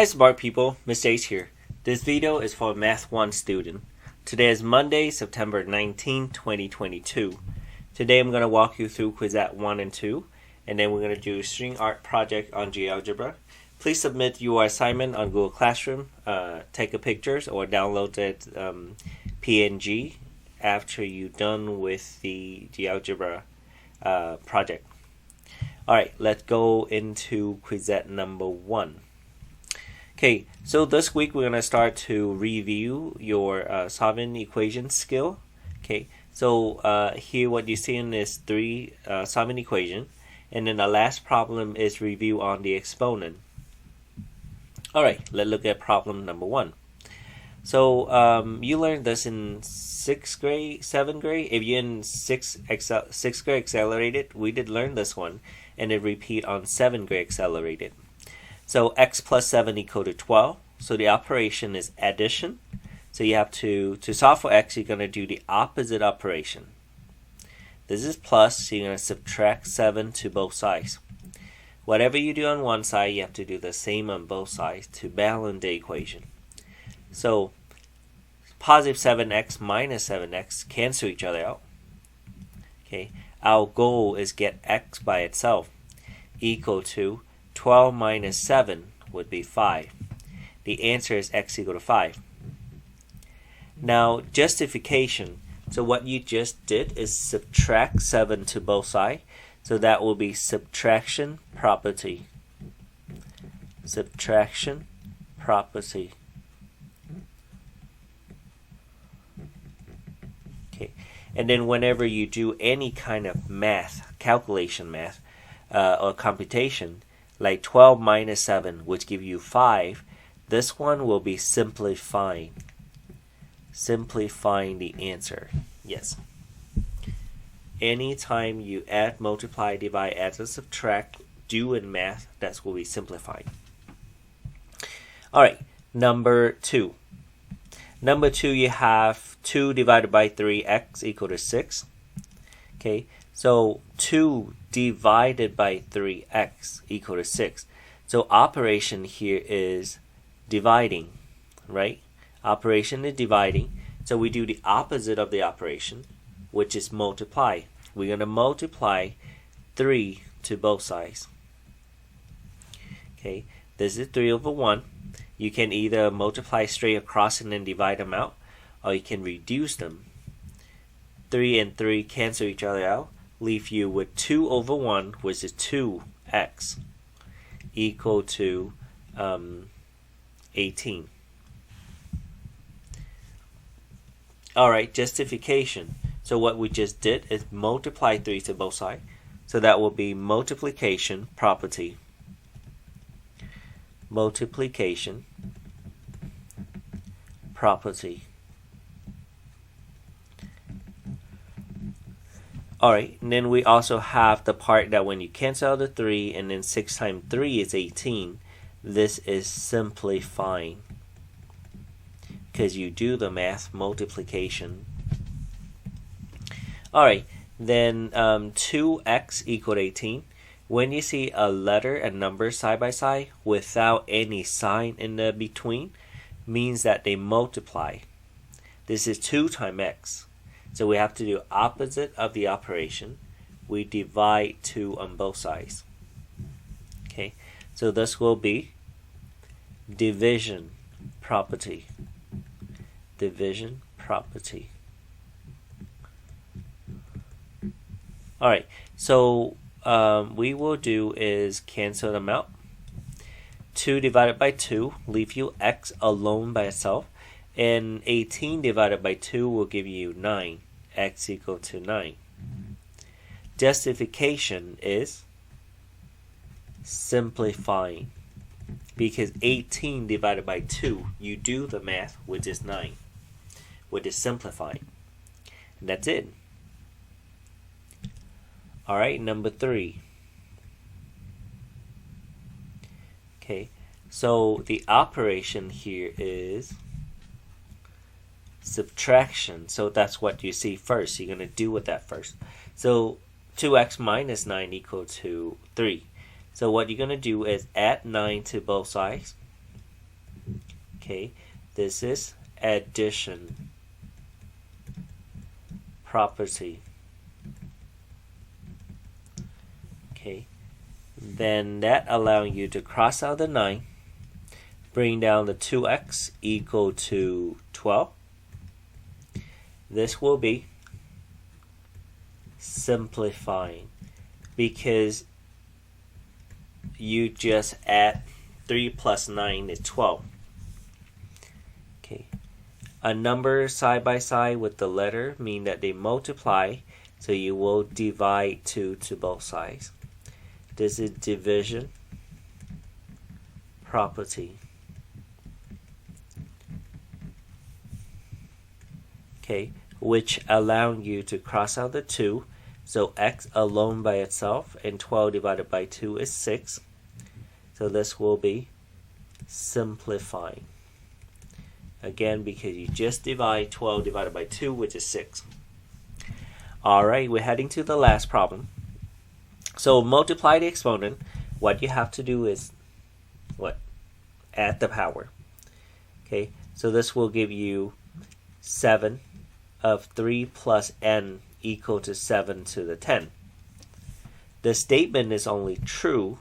smart people, Mr. Ace here. This video is for a Math 1 student. Today is Monday, September 19, 2022. Today I'm going to walk you through Quizlet 1 and 2, and then we're going to do string art project on GeoGebra. Please submit your assignment on Google Classroom, take a pictures or download that PNG after you're done with the GeoGebra project. Alright, let's go into Quizlet number 1. Okay, so this week we're going to start to review your solving equation skill. Okay, so here what you're seeing is 3 solving equation, and then the last problem is review on the exponent. Alright, let's look at problem number 1. So you learned this in 6th grade, 7th grade. If you're in 6th grade accelerated, we did learn this one, and it repeat on 7th grade accelerated. So x plus 7 equal to 12. So the operation is addition. So you have to solve for x, you're going to do the opposite operation. This is plus, so you're going to subtract 7 to both sides. Whatever you do on one side, you have to do the same on both sides to balance the equation. So positive 7x minus 7x cancel each other out. Okay, our goal is get x by itself equal to 12 minus 7 would be 5. The answer is x equal to 5. Now, justification. So what you just did is subtract 7 to both sides. So that will be subtraction property. Subtraction property. Okay. And then whenever you do any kind of math, calculation math, or computation, like 12 minus 7, which give you 5, this one will be simplifying. Simplifying the answer. Yes. Anytime you add, multiply, divide, add, or subtract, do in math, that's what we simplify. Alright, number 2. Number 2, you have 2 divided by 3, x equal to 6. Okay, so 2 divided by 3x equal to 6. So operation here is dividing, right? Operation is dividing. So we do the opposite of the operation, which is multiply. We're going to multiply 3 to both sides. Okay, this is 3 over 1. You can either multiply straight across and then divide them out, or you can reduce them. 3 and 3 cancel each other out, leave you with 2 over 1, which is 2x, equal to 18. Alright, justification. So what we just did is multiply 3 to both sides. So that will be multiplication property. Multiplication property. Alright, and then we also have the part that when you cancel out the 3 and then 6 times 3 is 18, this is simplifying. Because you do the math multiplication. Alright, then 2x equal to 18. When you see a letter and number side by side without any sign in the between, means that they multiply. This is 2 times x. So we have to do opposite of the operation. We divide 2 on both sides. Okay, so this will be division property. Division property. Alright, so we will do is cancel them out. 2 divided by 2 leave you x alone by itself. And 18 divided by 2 will give you 9. X equal to 9. Justification is simplifying. Because 18 divided by 2, you do the math, which is 9. Which is simplifying. And that's it. Alright, number 3. Okay, so the operation here is subtraction. So that's what you see first. You're going to do with that first. So 2x minus 9 equal to 3. So what you're going to do is add 9 to both sides. Okay, this is addition property. Okay, then that allows you to cross out the 9, bring down the 2x equal to 12. This will be simplifying because you just add 3 plus 9 is 12. Okay, a number side by side with the letter mean that they multiply, so you will divide 2 to both sides. This is division property. Okay, which allow you to cross out the 2, so x alone by itself, and 12 divided by 2 is 6. So this will be simplifying. Again, because you just divide 12 divided by 2, which is 6. Alright, we're heading to the last problem. So multiply the exponent. What you have to do is what? Add the power. Okay, so this will give you 7 of 3 plus n equal to 7 to the 10. The statement is only true.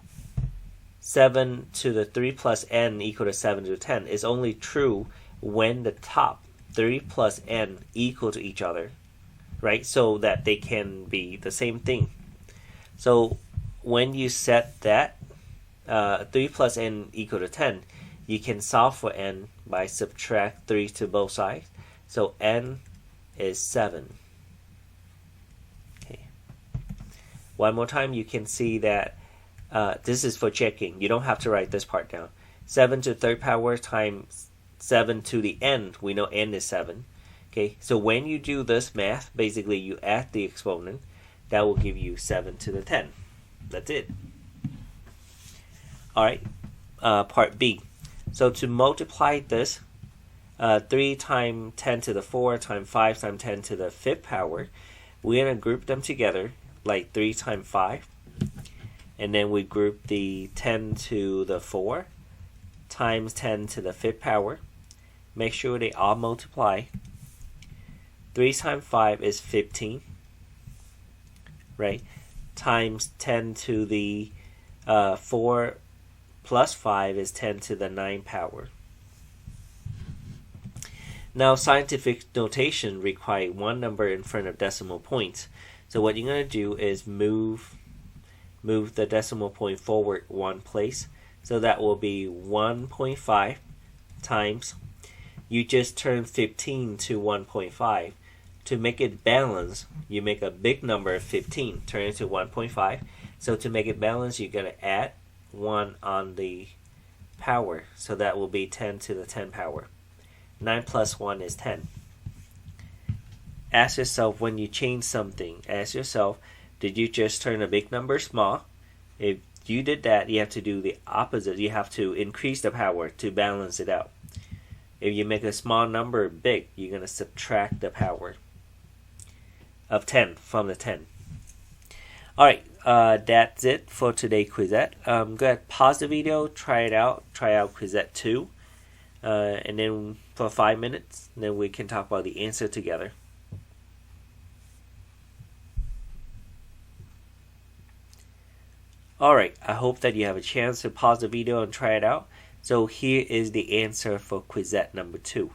7 to the 3 plus n equal to 7 to the 10 is only true when the top 3 plus n equal to each other, right? So that they can be the same thing. So when you set that 3 plus n equal to 10, you can solve for n by subtract 3 to both sides. So n is 7. Okay. One more time, you can see that this is for checking. You don't have to write this part down. 7 to the third power times 7 to the n. We know n is 7. Okay, so when you do this math, basically you add the exponent. That will give you 7 to the 10. That's it. Alright, part B. So to multiply this, 3 times 10 to the 4 times 5 times 10 to the 5th power, we're going to group them together, like 3 times 5. And then we group the 10 to the 4 times 10 to the 5th power. Make sure they all multiply. 3 times 5 is 15. Right? Times 10 to the 4 plus 5 is 10 to the 9 power. Now, scientific notation requires one number in front of decimal points. So what you're going to do is move the decimal point forward one place. So that will be 1.5 times. You just turn 15 to 1.5. To make it balance, you make a big number of 15, turn it to 1.5. So to make it balance, you're going to add 1 on the power. So that will be 10 to the 10 power. 9 plus 1 is 10. Ask yourself when you change something, ask yourself, did you just turn a big number small? If you did that, you have to do the opposite. You have to increase the power to balance it out. If you make a small number big, you're going to subtract the power of 10 from the 10. Alright, that's it for today's Quizette. Go ahead, pause the video, try it out. Try out Quizette 2. And then for 5 minutes, then we can talk about the answer together. Alright, I hope that you have a chance to pause the video and try it out. So here is the answer for Quizette number 2.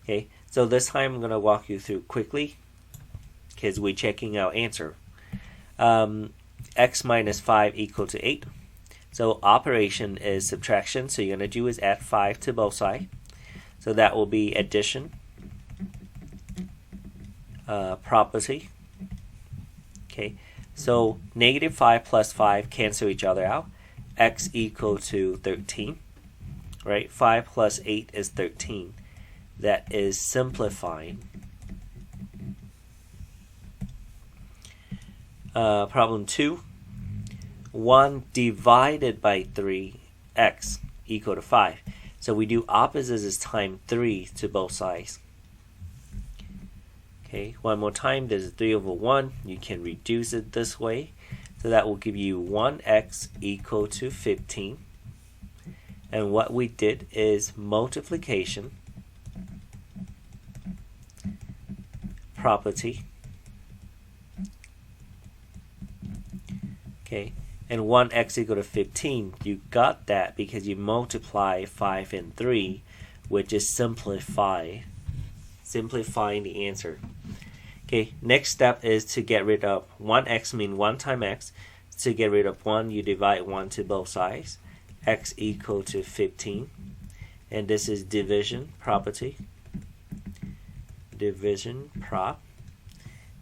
Okay, so this time I'm going to walk you through quickly because we're checking our answer. X minus 5 equal to 8. So operation is subtraction, so you're going to do is add 5 to both sides. So that will be addition property. Okay, so negative 5 plus 5 cancel each other out. X equal to 13. Right, 5 plus 8 is 13. That is simplifying. Problem 2. 1 divided by 3x equal to 5. So we do opposites is times 3 to both sides. Okay, one more time, there's a 3 over 1. You can reduce it this way. So that will give you 1x equal to 15. And what we did is multiplication property. Okay, and 1x equal to 15. You got that because you multiply 5 and 3, which is simplifying the answer. Okay, next step is to get rid of 1x mean 1 times x. To get rid of 1, you divide 1 to both sides. X equal to 15. And this is division property. Division prop.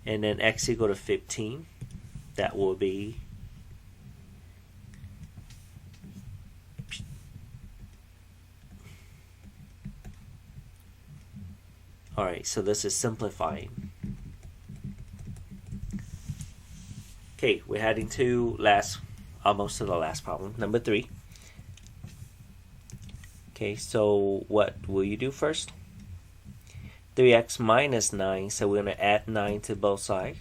And then x equal to 15. That will be alright, so this is simplifying. Okay, we're heading to almost to the last problem, number 3. Okay, so what will you do first? 3x minus 9, so we're going to add 9 to both sides.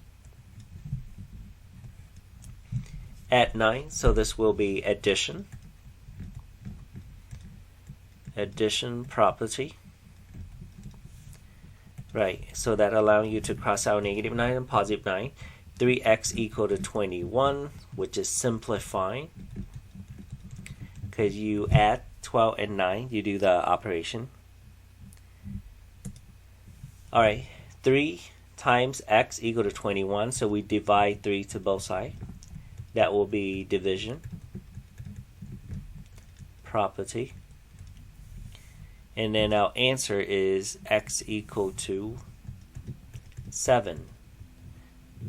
Add 9, so this will be addition. Addition property. Right, so that allows you to cross out negative 9 and positive 9. 3x equal to 21, which is simplifying. Because you add 12 and 9, you do the operation. Alright, 3 times x equal to 21, so we divide 3 to both sides. That will be division property. And then our answer is x equal to 7.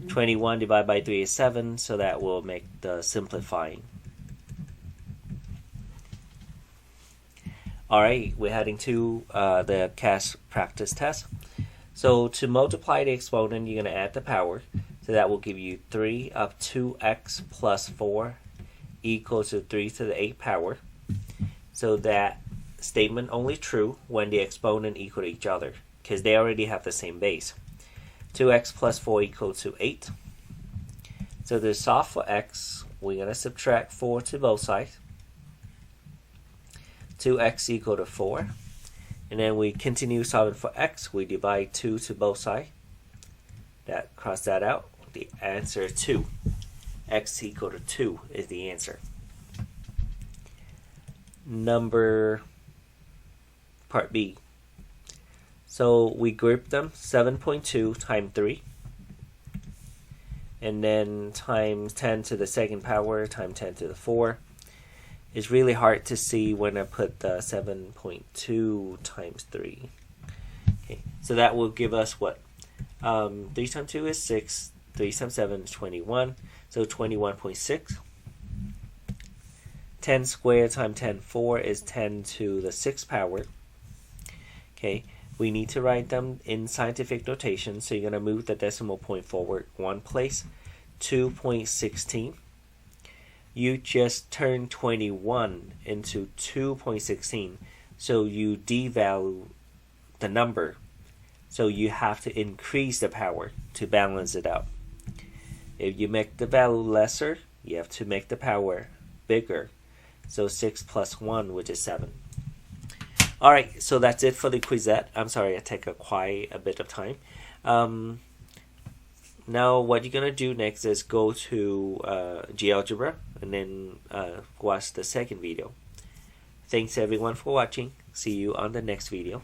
21 divided by 3 is 7, so that will make the simplifying. Alright, we're heading to the CAS practice test. So to multiply the exponent, you're going to add the power. So that will give you 3 of 2x plus 4 equals to 3 to the 8th power. So that statement only true when the exponent equal to each other, because they already have the same base. 2x plus 4 equals to 8. So to solve for x, we're going to subtract 4 to both sides. 2x equal to 4. And then we continue solving for x. We divide 2 to both sides. That cross that out. The answer is 2. X equal to 2 is the answer. Part B. So we group them 7.2 times 3. And then times 10 to the second power times 10 to the 4. It's really hard to see when I put the 7.2 times 3. Okay, so that will give us what? 3 times 2 is 6. 3 times 7 is 21. So 21.6. 10 squared times 10 4 is 10 to the 6th power. Okay, we need to write them in scientific notation, so you're going to move the decimal point forward one place. 2.16. You just turn 21 into 2.16, so you devalue the number. So you have to increase the power to balance it out. If you make the value lesser, you have to make the power bigger. So 6 plus 1, which is 7. Alright, so that's it for the quizette. I'm sorry, I take quite a bit of time. Now what you're going to do next is go to GeoGebra and then watch the second video. Thanks everyone for watching. See you on the next video.